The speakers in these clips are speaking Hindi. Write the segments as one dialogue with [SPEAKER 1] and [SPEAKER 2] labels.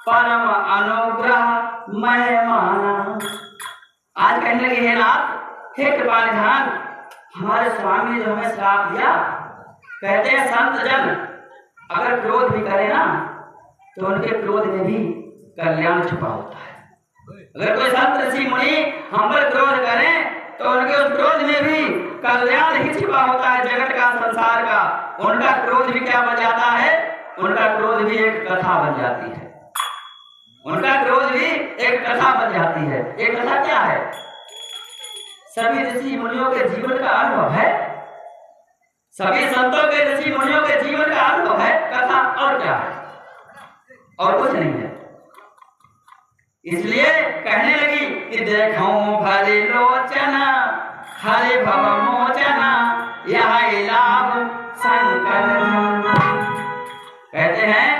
[SPEAKER 1] परम अनुग्रह मैं माना। आज कहने लगे हे नाथ, हे कृपा निधान, हमारे स्वामी ने जो हमें श्राप दिया, कहते हैं संत जन अगर क्रोध भी करे ना तो उनके क्रोध में भी कल्याण छुपा होता है। अगर कोई संत ऋषि मुनि हम पर क्रोध करें तो उनके उस क्रोध में भी कल्याण ही छिपा होता है, जगत का, संसार का। उनका क्रोध भी क्या बन जाता है? उनका क्रोध भी एक कथा बन जाती है। उनका क्रोध भी एक कथा बन जाती है। एक कथा क्या है? सभी ऋषि मुनियों के जीवन का अनुभव है, सभी संतों के, ऋषि मुनियों के जीवन का अनुभव है कथा। और क्या है? और कुछ नहीं है। इसलिए कहने लगी कि देखूं भरी लोचना हरि भव मोचना यह लाभ शंकर। कहते हैं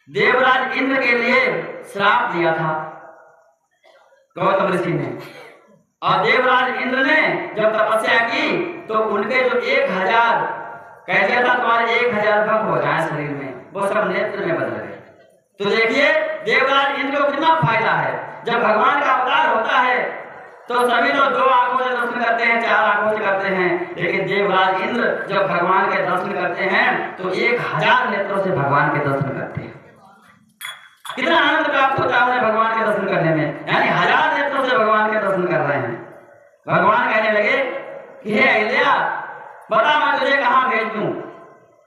[SPEAKER 1] देवराज इंद्र के लिए श्राप दिया था गौतम ऋषि ने, और देवराज इंद्र ने जब तपस्या की तो उनके जो 1000 कह दिया था तुम्हारे 1000 भक्त हो जाए शरीर में, वो सब नेत्र में बदल गए। तो देखिए देवराज इंद्र को कितना फायदा है। जब भगवान का अवतार होता है तो सभी लोग 2 आंखों से दर्शन करते हैं, 4 आंखों से करते हैं, लेकिन देवराज इंद्र जब भगवान के दर्शन करते हैं तो 1000 नेत्रों से भगवान के दर्शन करते हैं। कितना आनंद प्राप्त होता है उन्हें भगवान के दर्शन करने में, यानी 1000 नेत्रों से भगवान के दर्शन कर रहे हैं। भगवान कहने लगे कि हे अहिल्या, बता मैं तुझे कहाँ भेज दूं,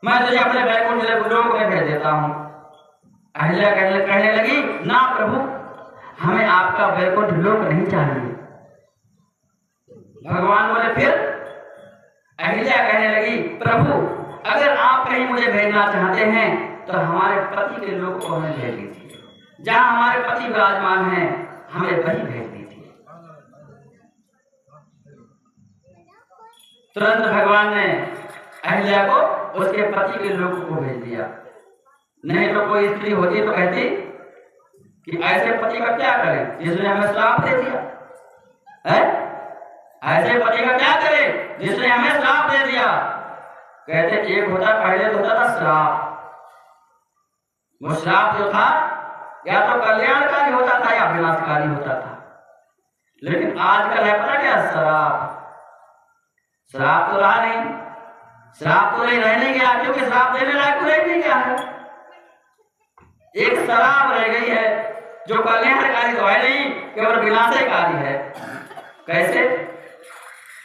[SPEAKER 1] मैं तुझे अपने वैकुंठ लोक में भेज देता हूँ। अहिल्या कहने लगी ना प्रभु, हमें आपका वैकुंठ लोक नहीं चाहिए। भगवान बोले फिर? अहिल्या कहने लगी प्रभु अगर आप कहीं मुझे भेजना चाहते हैं तो हमारे पति के लोक को हमें भेज दीजिए, जहां हमारे पति विराजमान हैं हमें वही भेज दीजिए। तुरंत भगवान ने अहिल्या को उसके पति के लोक को भेज दिया। नहीं तो कोई स्त्री होती तो कहती कि ऐसे पति का क्या करें जिसने हमें श्राप दे दिया है? ऐसे पति का क्या करें जिसने हमें श्राप दे दिया? कहते एक होता, पहले तो होता था श्राप। वो श्राप जो था या तो कल्याणकारी होता था या विनाशकारी होता था, लेकिन आजकल है पता क्या? श्राप। श्राप तो रहा नहीं, श्राप तो नहीं रहने गया, क्योंकि श्राप देने लायक रह नहीं गया है। एक शराब रह गई है जो कल्याणकारी तो है नहीं, केवल विनाशकारी है। कैसे?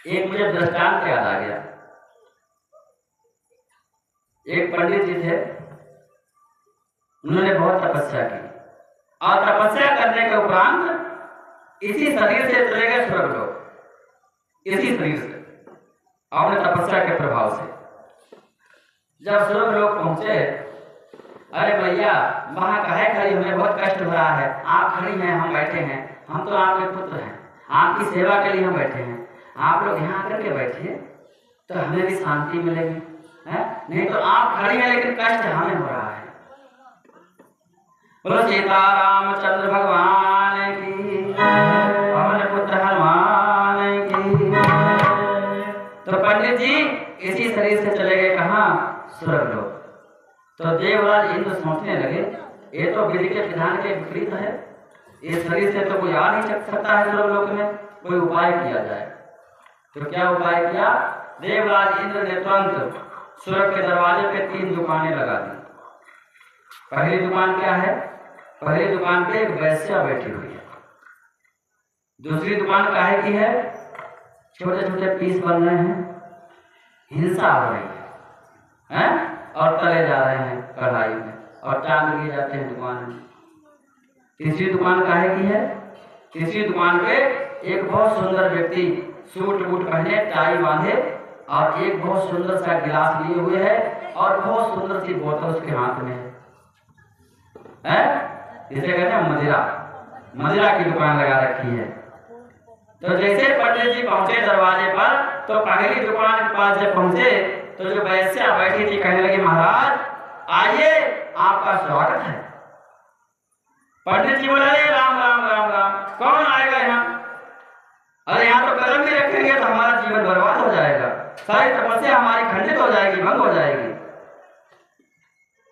[SPEAKER 1] एक मुझे दृष्टांत याद आ गया। एक पंडित जी थे, उन्होंने बहुत तपस्या की और तपस्या करने के उपरांत इसी शरीर से चले गए स्वर्गलोक, इसी शरीर से, अपने तपस्या के प्रभाव से। जब स्वर्गलोक पहुंचे, अरे भैया वहां काहे खड़ी, हमें बहुत कष्ट हो रहा है, आप खड़ी हैं हम बैठे हैं, हम तो आपके पुत्र हैं, आपकी सेवा के लिए हम बैठे हैं, आप लोग यहाँ आकर के बैठिए तो हमें भी शांति मिलेगी है? नहीं तो आप खड़ी हैं लेकिन कष्ट हमें हो रहा है। बोलो सीतारामचंद्र भगवान की, पवन पुत्र हनुमान की। तो पंडित जी इसी शरीर से चले गए कहाँ? स्वर्गलोक। तो देवराज इंद्र सोचने लगे ये तो विधि के विधान के विपरीत है, इस शरीर से तो कोई आ नहीं सकता है स्वर्गलोक में, कोई उपाय किया जाए। तो क्या उपाय किया? देवराज इंद्र ने तुरंत स्वर्ग के दरवाजे पे 3 दुकानें लगा दी। पहली दुकान क्या है? पहली दुकान पे एक वैश्या बैठी हुई है। दूसरी दुकान काहे की है? छोटे छोटे पीस बन रहे हैं, हिंसा हो रही है और तले जा रहे हैं कढ़ाई में और चांद लिए जाते हैं दुकान में। तीसरी दुकान काहे की है? तीसरी दुकान पे एक बहुत सुंदर व्यक्ति सूट बूट पहने, टाई बांधे और एक बहुत सुंदर सा गिलास लिए हुए है और बहुत सुंदर सी बोतल उसके हाथ में है, जिसे कहते हैं मदिरा। मदिरा की दुकान लगा रखी है। तो जैसे पंडित जी पहुंचे दरवाजे पर तो पहली दुकान के पास जब पहुंचे तो जो वैश्या बैठी थी कहने लगी महाराज आइए आपका स्वागत है। पंडित जी बोले राम राम राम राम, कौन आएगा यहाँ? अरे यहाँ तो कदम भी रखेंगे तो हमारा जीवन बर्बाद हो जाएगा, सारी तपस्या हमारी खंडित हो जाएगी, भंग हो जाएगी।